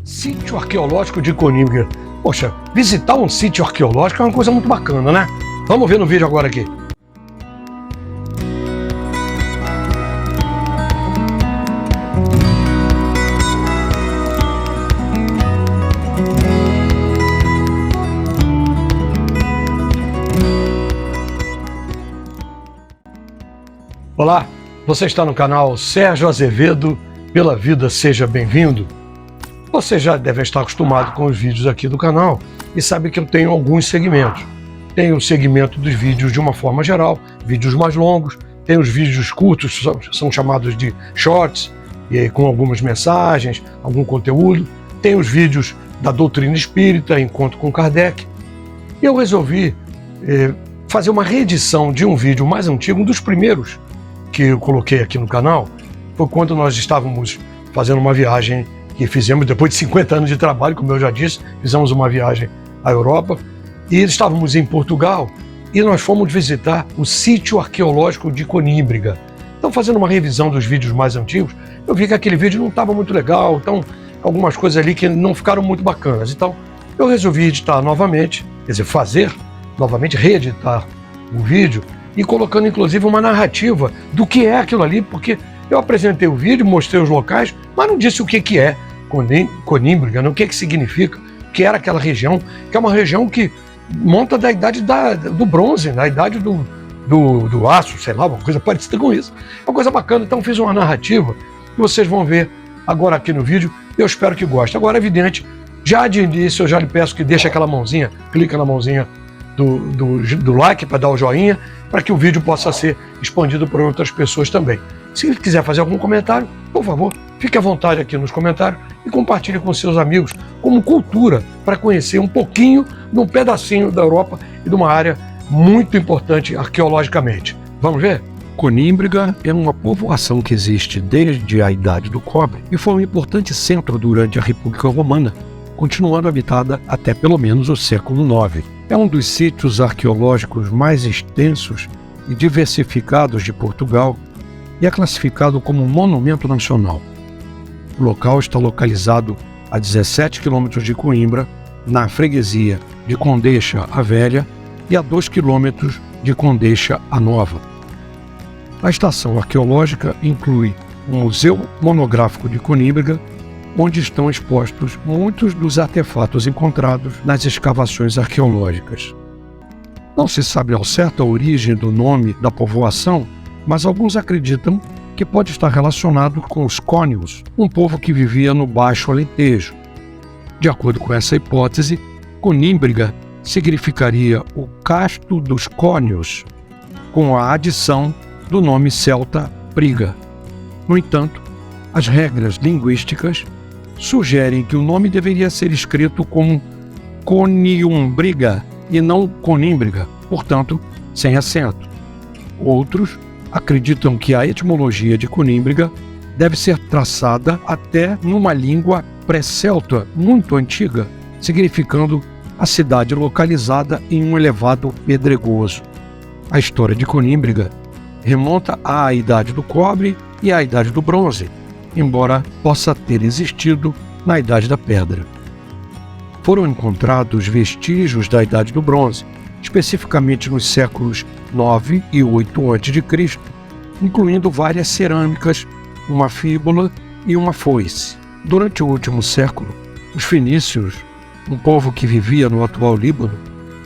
Sítio arqueológico de Conímbria. Poxa, visitar um sítio arqueológico é uma coisa muito bacana, né? Vamos ver no vídeo agora aqui. Olá, você está no canal Sérgio Azevedo, pela vida seja bem-vindo. Você já deve estar acostumado com os vídeos aqui do canal e sabe que eu tenho alguns segmentos. Tenho o segmento dos vídeos de uma forma geral, vídeos mais longos, tem os vídeos curtos, são chamados de shorts, e com algumas mensagens, algum conteúdo. Tem os vídeos da doutrina espírita, Encontro com Kardec. E eu resolvi fazer uma reedição de um vídeo mais antigo, um dos primeiros que eu coloquei aqui no canal, foi quando nós estávamos fazendo uma viagem que fizemos depois de 50 anos de trabalho, como eu já disse, fizemos uma viagem à Europa e estávamos em Portugal e nós fomos visitar o sítio arqueológico de Conímbria. Então, fazendo uma revisão dos vídeos mais antigos, eu vi que aquele vídeo não estava muito legal, então algumas coisas ali que não ficaram muito bacanas. Então, eu resolvi editar novamente, quer dizer, fazer novamente, reeditar o vídeo e colocando inclusive uma narrativa do que é aquilo ali, porque eu apresentei o vídeo, mostrei os locais, mas não disse o que é Conímbria, o que significa, o que era aquela região, que é uma região que monta da idade do bronze, da idade do aço, sei lá, uma coisa parecida com isso. É uma coisa bacana, então fiz uma narrativa que vocês vão ver agora aqui no vídeo, eu espero que gostem. Agora, é evidente, já de início eu já lhe peço que deixe aquela mãozinha, clica na mãozinha do like para dar o joinha, para que o vídeo possa ser expandido por outras pessoas também. Se ele quiser fazer algum comentário, por favor, fique à vontade aqui nos comentários e compartilhe com seus amigos como cultura, para conhecer um pouquinho de um pedacinho da Europa e de uma área muito importante arqueologicamente. Vamos ver? Conímbria é uma povoação que existe desde a Idade do Cobre e foi um importante centro durante a República Romana, continuando habitada até pelo menos o século IX. É um dos sítios arqueológicos mais extensos e diversificados de Portugal e é classificado como monumento nacional. O local está localizado a 17 km de Coimbra, na freguesia de Condeixa a Velha e a 2 km de Condeixa a Nova. A estação arqueológica inclui o Museu Monográfico de Conímbria, onde estão expostos muitos dos artefatos encontrados nas escavações arqueológicas. Não se sabe ao certo a origem do nome da povoação, mas alguns acreditam que pode estar relacionado com os cônios, um povo que vivia no Baixo Alentejo. De acordo com essa hipótese, Conímbria significaria o casto dos cônios, com a adição do nome celta Briga. No entanto, as regras linguísticas sugerem que o nome deveria ser escrito como Coniumbriga e não Conímbria, portanto, sem acento. Outros acreditam que a etimologia de Conímbria deve ser traçada até numa língua pré-celta muito antiga, significando a cidade localizada em um elevado pedregoso. A história de Conímbria remonta à Idade do Cobre e à Idade do Bronze, embora possa ter existido na Idade da Pedra. Foram encontrados vestígios da Idade do Bronze, especificamente nos séculos 9 e 8 a.C., incluindo várias cerâmicas, uma fíbula e uma foice. Durante o último século, os fenícios, um povo que vivia no atual Líbano,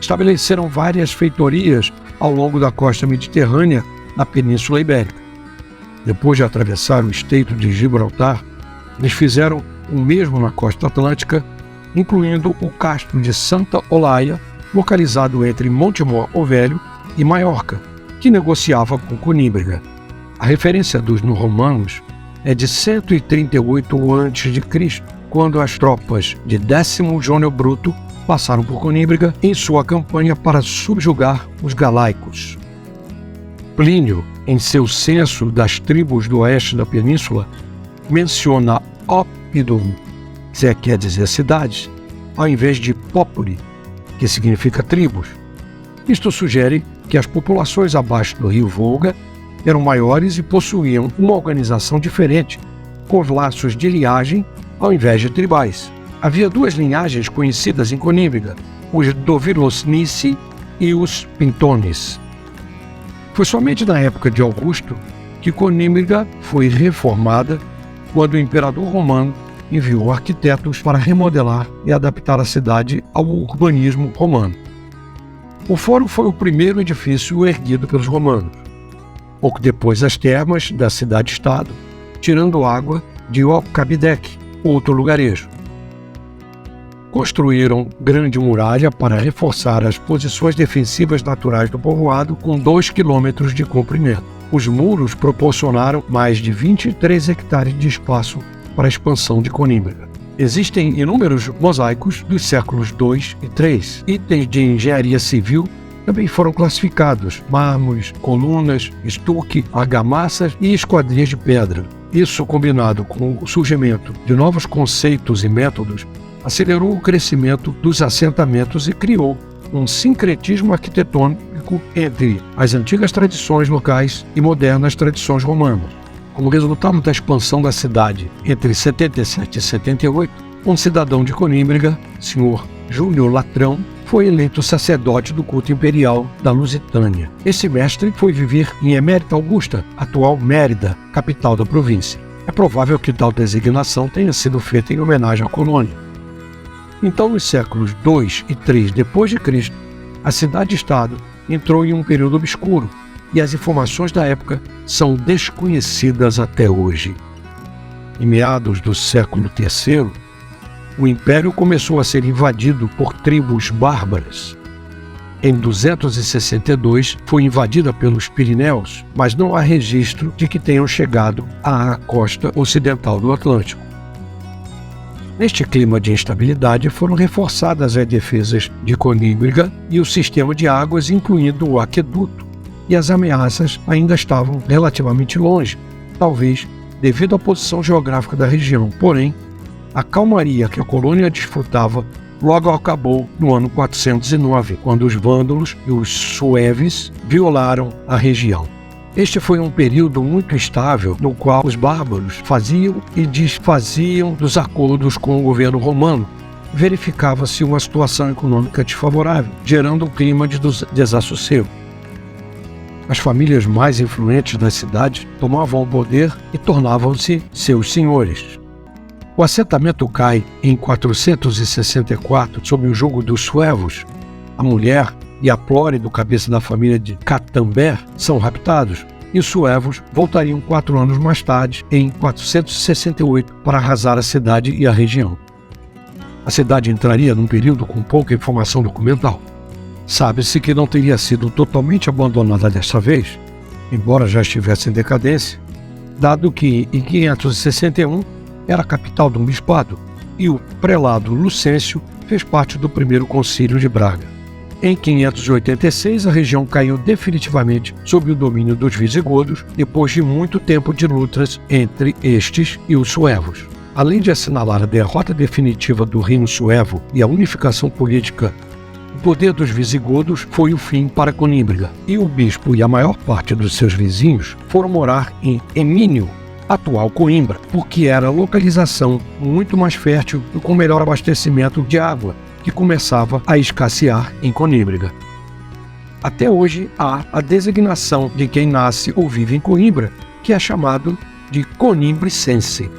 estabeleceram várias feitorias ao longo da costa mediterrânea na Península Ibérica. Depois de atravessar o Estreito de Gibraltar, eles fizeram o mesmo na costa atlântica, incluindo o castro de Santa Olaia, localizado entre Montemor o Velho e Maiorca, que negociava com Conímbria. A referência dos romanos é de 138 a.C., quando as tropas de Décimo Jônio Bruto passaram por Conímbria em sua campanha para subjugar os galaicos. Plínio, em seu censo das tribos do oeste da península, menciona Oppidum, que quer dizer cidades, ao invés de Populi, que significa tribos. Isto sugere que as populações abaixo do rio Volga eram maiores e possuíam uma organização diferente, com laços de linhagem ao invés de tribais. Havia duas linhagens conhecidas em Conímbriga, os Dovilosnici e os Pintones. Foi somente na época de Augusto que Conímbriga foi reformada, quando o imperador romano enviou arquitetos para remodelar e adaptar a cidade ao urbanismo romano. O fórum foi o primeiro edifício erguido pelos romanos. Pouco depois, as termas da cidade-estado, tirando água de Ocabidec, outro lugarejo. Construíram grande muralha para reforçar as posições defensivas naturais do povoado com 2 quilômetros de comprimento. Os muros proporcionaram mais de 23 hectares de espaço para a expansão de Conímbriga. Existem inúmeros mosaicos dos séculos II e III. Itens de engenharia civil também foram classificados: mármores, colunas, estuque, argamassas e esquadrias de pedra. Isso, combinado com o surgimento de novos conceitos e métodos, acelerou o crescimento dos assentamentos e criou um sincretismo arquitetônico entre as antigas tradições locais e modernas tradições romanas. Como resultado da expansão da cidade entre 77 e 78, um cidadão de Conímbriga, Sr. Júlio Latrão, foi eleito sacerdote do culto imperial da Lusitânia. Esse mestre foi viver em Emérita Augusta, atual Mérida, capital da província. É provável que tal designação tenha sido feita em homenagem à colônia. Então, nos séculos II e III d.C., a cidade-estado entrou em um período obscuro, e as informações da época são desconhecidas até hoje. Em meados do século III, o império começou a ser invadido por tribos bárbaras. Em 262, foi invadida pelos Pirineus, mas não há registro de que tenham chegado à costa ocidental do Atlântico. Neste clima de instabilidade, foram reforçadas as defesas de Conímbriga e o sistema de águas, incluindo o aqueduto, e as ameaças ainda estavam relativamente longe, talvez devido à posição geográfica da região. Porém, a calmaria que a colônia desfrutava logo acabou no ano 409, quando os vândalos e os sueves violaram a região. Este foi um período muito instável, no qual os bárbaros faziam e desfaziam dos acordos com o governo romano. Verificava-se uma situação econômica desfavorável, gerando um clima de desassossego. As famílias mais influentes das cidades tomavam o poder e tornavam-se seus senhores. O assentamento cai em 464 sob o jugo dos suevos. A mulher e a plore do cabeça da família de Catambé são raptados, e os suevos voltariam 4 anos mais tarde, em 468, para arrasar a cidade e a região. A cidade entraria num período com pouca informação documental. Sabe-se que não teria sido totalmente abandonada desta vez, embora já estivesse em decadência, dado que, em 561, era a capital de um bispado, e o prelado Lucêncio fez parte do primeiro concílio de Braga. Em 586, a região caiu definitivamente sob o domínio dos visigodos, depois de muito tempo de lutas entre estes e os suevos. Além de assinalar a derrota definitiva do reino suevo e a unificação política, o poder dos visigodos foi o fim para Conímbriga, e o bispo e a maior parte dos seus vizinhos foram morar em Emínio, atual Coimbra, porque era a localização muito mais fértil e com melhor abastecimento de água, que começava a escassear em Conímbriga. Até hoje há a designação de quem nasce ou vive em Coimbra, que é chamado de conimbricense.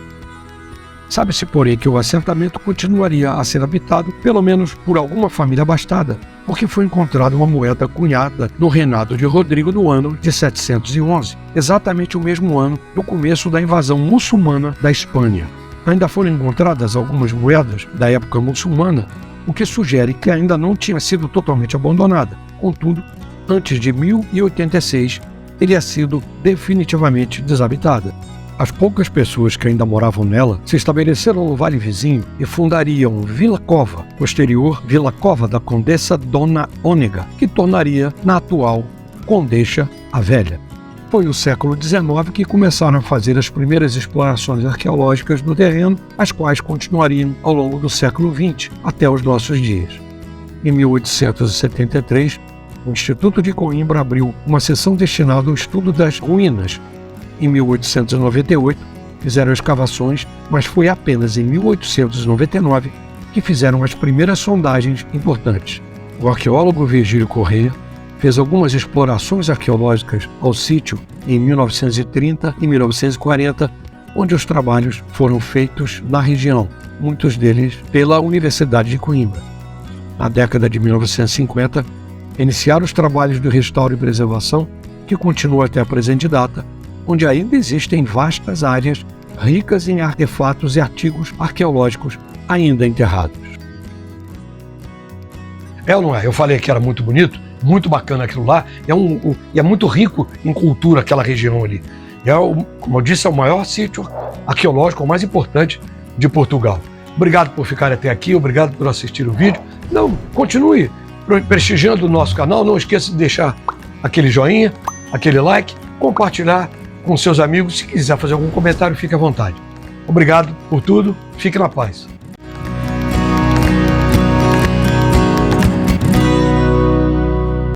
Sabe-se, porém, que o assentamento continuaria a ser habitado, pelo menos por alguma família abastada, porque foi encontrada uma moeda cunhada no reinado de Rodrigo no ano de 711, exatamente o mesmo ano do começo da invasão muçulmana da Espanha. Ainda foram encontradas algumas moedas da época muçulmana, o que sugere que ainda não tinha sido totalmente abandonada. Contudo, antes de 1086, teria sido definitivamente desabitada. As poucas pessoas que ainda moravam nela se estabeleceram no vale vizinho e fundariam Vila Cova, posterior Vila Cova da Condessa Dona Ônega, que tornaria na atual Condessa a Velha. Foi no século XIX que começaram a fazer as primeiras explorações arqueológicas no terreno, as quais continuariam ao longo do século XX até os nossos dias. Em 1873, o Instituto de Coimbra abriu uma seção destinada ao estudo das ruínas. Em 1898, fizeram escavações, mas foi apenas em 1899 que fizeram as primeiras sondagens importantes. O arqueólogo Virgílio Corrêa fez algumas explorações arqueológicas ao sítio em 1930 e 1940, onde os trabalhos foram feitos na região, muitos deles pela Universidade de Coimbra. Na década de 1950, iniciaram os trabalhos de restauro e preservação, que continuam até a presente data, onde ainda existem vastas áreas ricas em artefatos e artigos arqueológicos ainda enterrados. É ou não é? Eu falei que era muito bonito, muito bacana aquilo lá, e é muito rico em cultura aquela região ali. Como eu disse, é o maior sítio arqueológico, o mais importante de Portugal. Obrigado por ficar até aqui, obrigado por assistir o vídeo. Não, continue prestigiando o nosso canal, não esqueça de deixar aquele joinha, aquele like, compartilhar com seus amigos. Se quiser fazer algum comentário, fique à vontade. Obrigado por tudo, fique na paz.